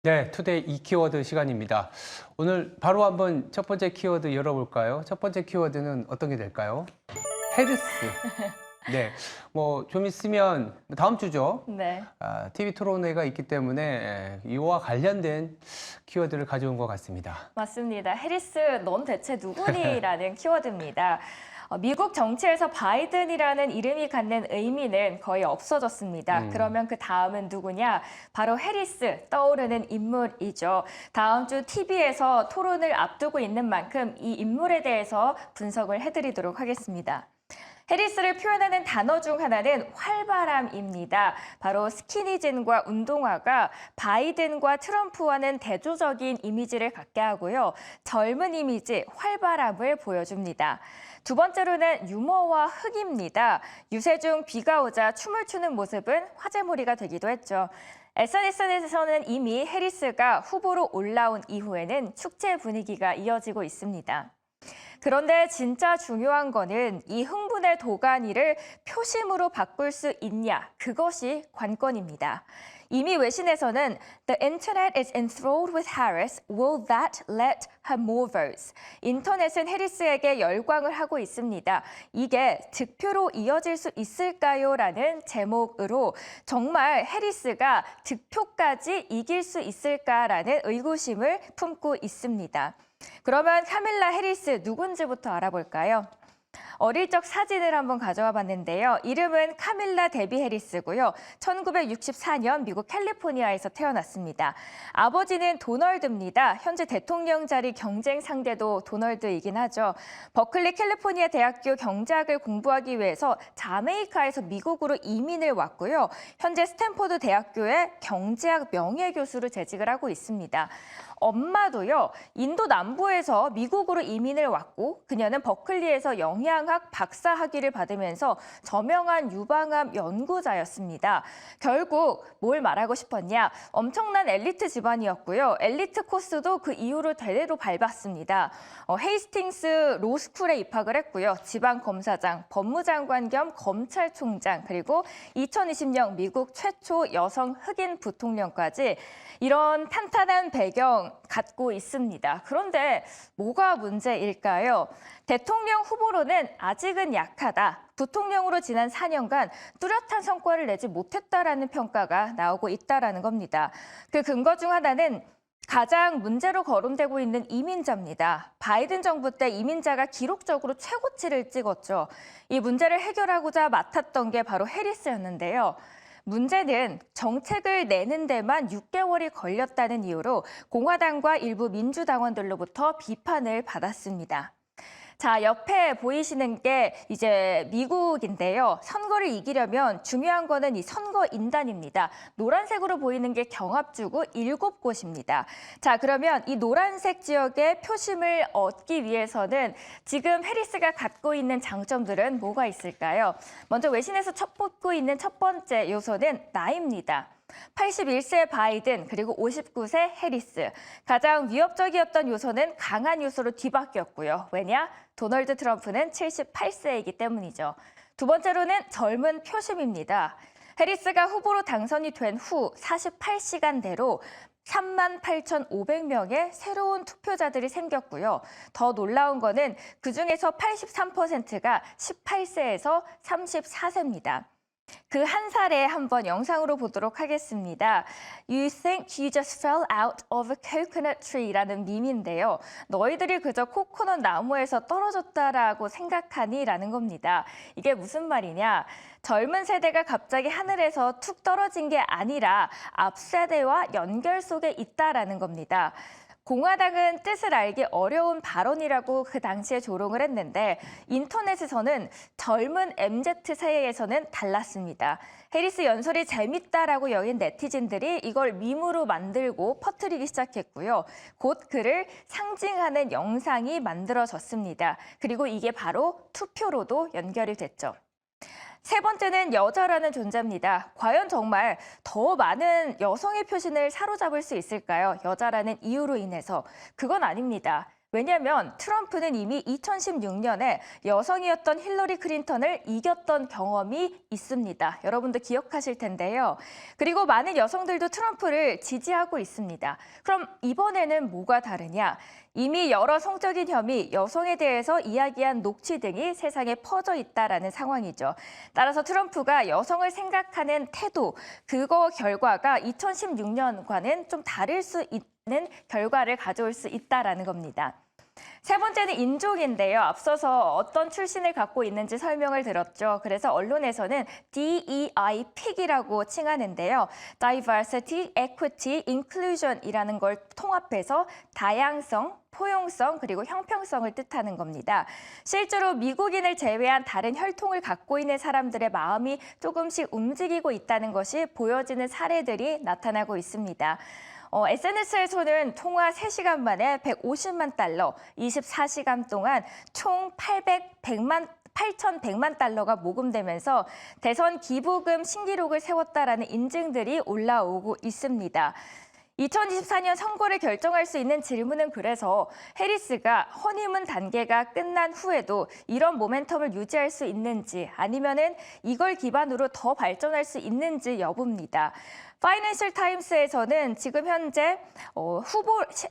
네, 투데이 이 키워드 시간입니다. 오늘 바로 한번 첫 번째 키워드 열어볼까요? 첫 번째 키워드는 어떤 게 될까요? 헤르스. 네, 뭐 좀 있으면 다음 주죠. 네. TV 토론회가 있기 때문에 이와 관련된 키워드를 가져온 것 같습니다. 맞습니다. 해리스, 넌 대체 누구니?라는 키워드입니다. 미국 정치에서 바이든이라는 이름이 갖는 의미는 거의 없어졌습니다. 그러면 그 다음은 누구냐? 바로 해리스, 떠오르는 인물이죠. 다음 주 TV에서 토론을 앞두고 있는 만큼 이 인물에 대해서 분석을 해드리도록 하겠습니다. 해리스를 표현하는 단어 중 하나는 활발함입니다. 바로 스키니진과 운동화가 바이든과 트럼프와는 대조적인 이미지를 갖게 하고요. 젊은 이미지, 활발함을 보여줍니다. 두 번째로는 유머와 흑입니다. 유세 중 비가 오자 춤을 추는 모습은 화제몰이가 되기도 했죠. SNS에서는 이미 해리스가 후보로 올라온 이후에는 축제 분위기가 이어지고 있습니다. 그런데 진짜 중요한 거는 이 흥분의 도가니를 표심으로 바꿀 수 있냐, 그것이 관건입니다. 이미 외신에서는 The internet is enthralled with Harris. Will that let her more votes? 인터넷은 해리스에게 열광을 하고 있습니다. 이게 득표로 이어질 수 있을까요? 라는 제목으로 정말 해리스가 득표까지 이길 수 있을까라는 의구심을 품고 있습니다. 그러면 카밀라 해리스 누군지부터 알아볼까요? 어릴 적 사진을 한번 가져와 봤는데요. 이름은 카밀라 데비 해리스고요. 1964년 미국 캘리포니아에서 태어났습니다. 아버지는 도널드입니다. 현재 대통령 자리 경쟁 상대도 도널드이긴 하죠. 버클리 캘리포니아 대학교 경제학을 공부하기 위해서 자메이카에서 미국으로 이민을 왔고요. 현재 스탠포드 대학교의 경제학 명예교수로 재직을 하고 있습니다. 엄마도요, 인도 남부에서 미국으로 이민을 왔고 그녀는 버클리에서 영양학 박사 학위를 받으면서 저명한 유방암 연구자였습니다. 결국 뭘 말하고 싶었냐? 엄청난 엘리트 집안이었고요. 엘리트 코스도 그 이후로 대대로 밟았습니다. 헤이스팅스 로스쿨에 입학을 했고요. 지방검사장, 법무장관 겸 검찰총장, 그리고 2020년 미국 최초 여성 흑인 부통령까지 이런 탄탄한 배경 갖고 있습니다. 그런데 뭐가 문제일까요? 대통령 후보로는 아직은 약하다. 부통령으로 지난 4년간 뚜렷한 성과를 내지 못했다라는 평가가 나오고 있다라는 겁니다. 그 근거 중 하나는 가장 문제로 거론되고 있는 이민자입니다. 바이든 정부 때 이민자가 기록적으로 최고치를 찍었죠. 이 문제를 해결하고자 맡았던 게 바로 해리스였는데요. 문제는 정책을 내는 데만 6개월이 걸렸다는 이유로 공화당과 일부 민주당원들로부터 비판을 받았습니다. 자, 옆에 보이시는 게 이제 미국인데요. 선거를 이기려면 중요한 거는 이 선거인단입니다. 노란색으로 보이는 게 경합주고 7곳입니다. 자, 그러면 이 노란색 지역의 표심을 얻기 위해서는 지금 해리스가 갖고 있는 장점들은 뭐가 있을까요? 먼저 외신에서 뽑고 있는 첫 번째 요소는 나이입니다. 81세 바이든 그리고 59세 해리스. 가장 위협적이었던 요소는 강한 요소로 뒤바뀌었고요. 왜냐? 도널드 트럼프는 78세이기 때문이죠. 두 번째로는 젊은 표심입니다. 해리스가 후보로 당선이 된 후 48시간대로 38,500명의 새로운 투표자들이 생겼고요. 더 놀라운 거는 그중에서 83%가 18세에서 34세입니다. 그 한 사례 한번 영상으로 보도록 하겠습니다. You think you just fell out of a coconut tree라는 밈인데요. 너희들이 그저 코코넛 나무에서 떨어졌다라고 생각하니? 라는 겁니다. 이게 무슨 말이냐? 젊은 세대가 갑자기 하늘에서 툭 떨어진 게 아니라 앞 세대와 연결 속에 있다라는 겁니다. 공화당은 뜻을 알기 어려운 발언이라고 그 당시에 조롱을 했는데 인터넷에서는 젊은 MZ 세대에서는 달랐습니다. 해리스 연설이 재밌다라고 여긴 네티즌들이 이걸 밈으로 만들고 퍼뜨리기 시작했고요. 곧 그를 상징하는 영상이 만들어졌습니다. 그리고 이게 바로 투표로도 연결이 됐죠. 세 번째는 여자라는 존재입니다. 과연 정말 더 많은 여성의 표심을 사로잡을 수 있을까요? 여자라는 이유로 인해서. 그건 아닙니다. 왜냐하면 트럼프는 이미 2016년에 여성이었던 힐러리 클린턴을 이겼던 경험이 있습니다. 여러분도 기억하실 텐데요. 그리고 많은 여성들도 트럼프를 지지하고 있습니다. 그럼 이번에는 뭐가 다르냐? 이미 여러 성적인 혐의, 여성에 대해서 이야기한 녹취 등이 세상에 퍼져 있다라는 상황이죠. 따라서 트럼프가 여성을 생각하는 태도, 그거 결과가 2016년과는 좀 다를 수 있는 결과를 가져올 수 있다라는 겁니다. 세 번째는 인종인데요. 앞서서 어떤 출신을 갖고 있는지 설명을 들었죠. 그래서 언론에서는 DEI 픽이라고 칭하는데요. Diversity, Equity, Inclusion이라는 걸 통합해서 다양성, 포용성 그리고 형평성을 뜻하는 겁니다. 실제로 미국인을 제외한 다른 혈통을 갖고 있는 사람들의 마음이 조금씩 움직이고 있다는 것이 보여지는 사례들이 나타나고 있습니다. SNS에서는 통화 3시간 만에 150만 달러, 24시간 동안 총 8,100만 달러가 모금되면서 대선 기부금 신기록을 세웠다라는 인증들이 올라오고 있습니다. 2024년 선거를 결정할 수 있는 질문은 그래서 해리스가 허니문 단계가 끝난 후에도 이런 모멘텀을 유지할 수 있는지 아니면은 이걸 기반으로 더 발전할 수 있는지 여부입니다. 파이낸셜 타임스에서는 지금 현재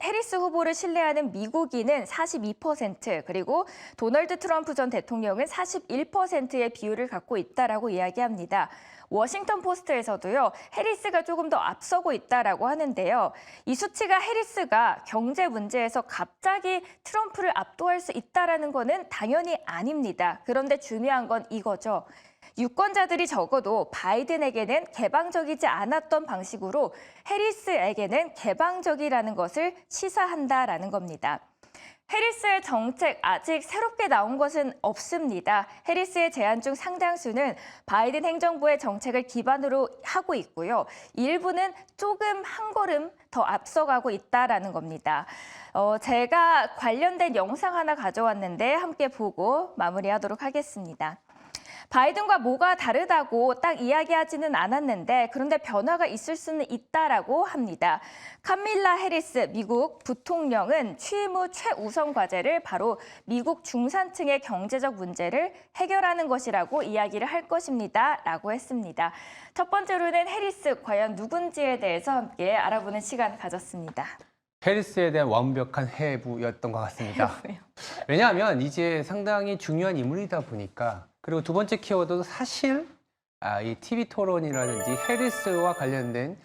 해리스 후보를 신뢰하는 미국인은 42% 그리고 도널드 트럼프 전 대통령은 41%의 비율을 갖고 있다라고 이야기합니다. 워싱턴 포스트에서도요, 해리스가 조금 더 앞서고 있다라고 하는데요. 이 수치가 해리스가 경제 문제에서 갑자기 트럼프를 압도할 수 있다라는 거는 당연히 아닙니다. 그런데 중요한 건 이거죠. 유권자들이 적어도 바이든에게는 개방적이지 않았던 방식으로 해리스에게는 개방적이라는 것을 시사한다라는 겁니다. 해리스의 정책 아직 새롭게 나온 것은 없습니다. 해리스의 제안 중 상당수는 바이든 행정부의 정책을 기반으로 하고 있고요. 일부는 조금 한 걸음 더 앞서가고 있다라는 겁니다. 제가 관련된 영상 하나 가져왔는데 함께 보고 마무리하도록 하겠습니다. 바이든과 뭐가 다르다고 딱 이야기하지는 않았는데 그런데 변화가 있을 수는 있다라고 합니다. 카밀라 해리스 미국 부통령은 취임 후 최우선 과제를 바로 미국 중산층의 경제적 문제를 해결하는 것이라고 이야기를 할 것입니다. 라고 했습니다. 첫 번째로는 해리스 과연 누군지에 대해서 함께 알아보는 시간 가졌습니다. 해리스에 대한 완벽한 해부였던 것 같습니다. 왜냐하면 이제 상당히 중요한 인물이다 보니까 그리고 두 번째 키워드도 사실 이 TV 토론이라든지 해리스와 관련된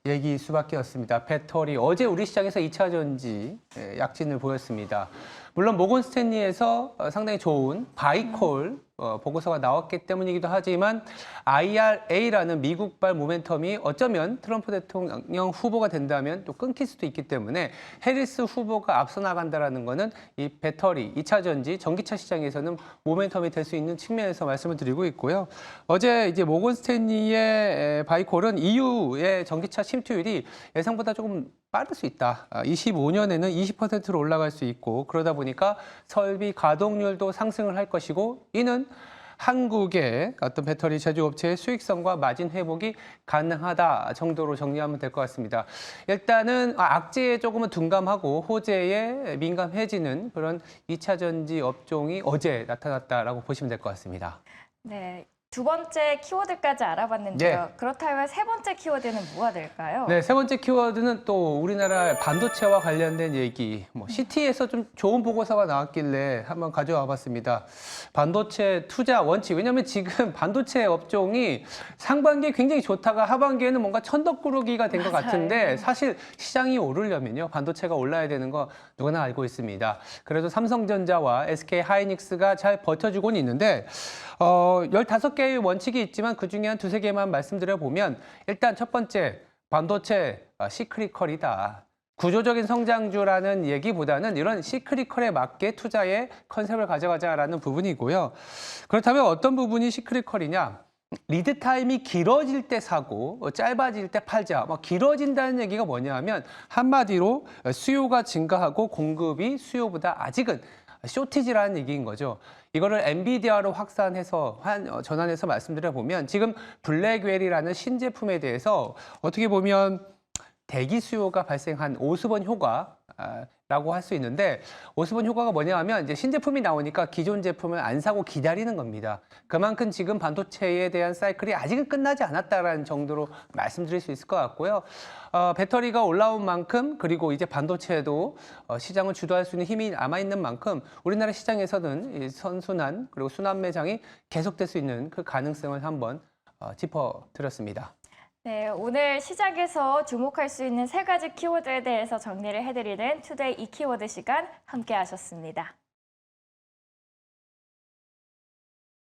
얘기일 수밖에 없습니다. 배터리 어제 우리 시장에서 2차 전지 약진을 보였습니다. 물론 모건 스탠리에서 상당히 좋은 바이콜 보고서가 나왔기 때문이기도 하지만 IRA라는 미국발 모멘텀이 어쩌면 트럼프 대통령 후보가 된다면 또 끊길 수도 있기 때문에 해리스 후보가 앞서 나간다라는 거는 이 배터리, 2차 전지, 전기차 시장에서는 모멘텀이 될 수 있는 측면에서 말씀을 드리고 있고요. 어제 이제 모건 스탠리의 바이콜은 EU의 전기차 침투율이 예상보다 조금 빠를 수 있다. 25년에는 20%로 올라갈 수 있고 그러다 보니까 설비 가동률도 상승을 할 것이고 이는 한국의 어떤 배터리 제조업체의 수익성과 마진 회복이 가능하다 정도로 정리하면 될 것 같습니다. 일단은 악재에 조금은 둔감하고 호재에 민감해지는 그런 2차 전지 업종이 어제 나타났다라고 보시면 될 것 같습니다. 네. 두 번째 키워드까지 알아봤는데요. 네. 그렇다면 세 번째 키워드는 뭐가 될까요? 네, 세 번째 키워드는 또 우리나라 반도체와 관련된 얘기. CT에서 좀 좋은 보고서가 나왔길래 한번 가져와 봤습니다. 반도체 투자 원칙. 왜냐하면 지금 반도체 업종이 상반기에 굉장히 좋다가 하반기에는 뭔가 천덕꾸러기가 된 것 같은데 사실 시장이 오르려면요. 반도체가 올라야 되는 거 누구나 알고 있습니다. 그래서 삼성전자와 SK 하이닉스가 잘 버텨주고는 있는데 15개의 원칙이 있지만 그중에 한 두세 개만 말씀드려보면 일단 첫 번째, 반도체 시크리컬이다. 구조적인 성장주라는 얘기보다는 이런 시크리컬에 맞게 투자의 컨셉을 가져가자라는 부분이고요. 그렇다면 어떤 부분이 시크리컬이냐? 리드 타임이 길어질 때 사고 짧아질 때 팔자. 길어진다는 얘기가 뭐냐 하면 한마디로 수요가 증가하고 공급이 수요보다 아직은 쇼티지라는 얘기인 거죠. 이거를 엔비디아로 확산해서 전환해서 말씀드려보면 지금 블랙웰이라는 신제품에 대해서 어떻게 보면 대기 수요가 발생한 오수번 효과 라고 할 수 있는데 오스본 효과가 뭐냐 하면 이제 신제품이 나오니까 기존 제품을 안 사고 기다리는 겁니다. 그만큼 지금 반도체에 대한 사이클이 아직은 끝나지 않았다라는 정도로 말씀드릴 수 있을 것 같고요. 배터리가 올라온 만큼 그리고 이제 반도체도 시장을 주도할 수 있는 힘이 남아있는 만큼 우리나라 시장에서는 이 선순환 그리고 순환 매장이 계속될 수 있는 그 가능성을 한번 짚어드렸습니다. 네, 오늘 시작에서 주목할 수 있는 세 가지 키워드에 대해서 정리를 해드리는 투데이 이 키워드 시간 함께 하셨습니다.